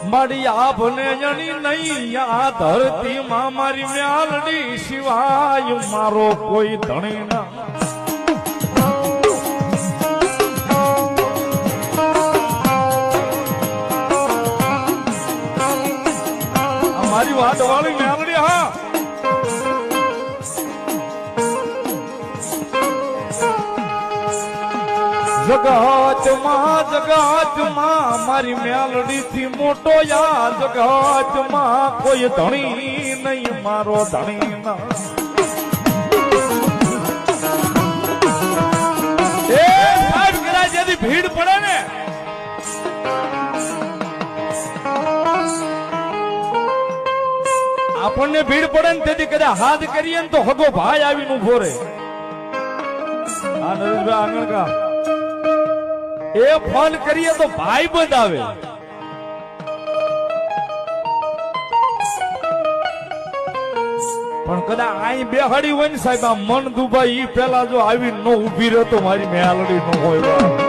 મારી આભને જણી નહીં આ ધરતી માં મારી મ્યાલડી સિવાય મારો કોઈ ધણી ના મારી વાત વાળી મ્યાલડી હા જગતમાં મારી મ્યાલડી થી મોટો યા જગતમાં કોઈ ધણી નહીં મારો ધણી ના એ સાહેબ કરા જેથી ભીડ પડે ને આપણને ભીડ પડે ને તેથી કદાચ હાથ કરીએ ને તો હગો ભાઈ આવીને ઉભો રહે આ નરેશભાઈ આંગણકા એ ફોન કરીએ તો ભાઈ બંધ આવે પણ કદાચ અહીં બેહાડી હોય ને સાહેબ આ મન દુભાઈ ઈ પેલા જો આવી ન ઉભી રહે તો મારી મેલડી ન હોય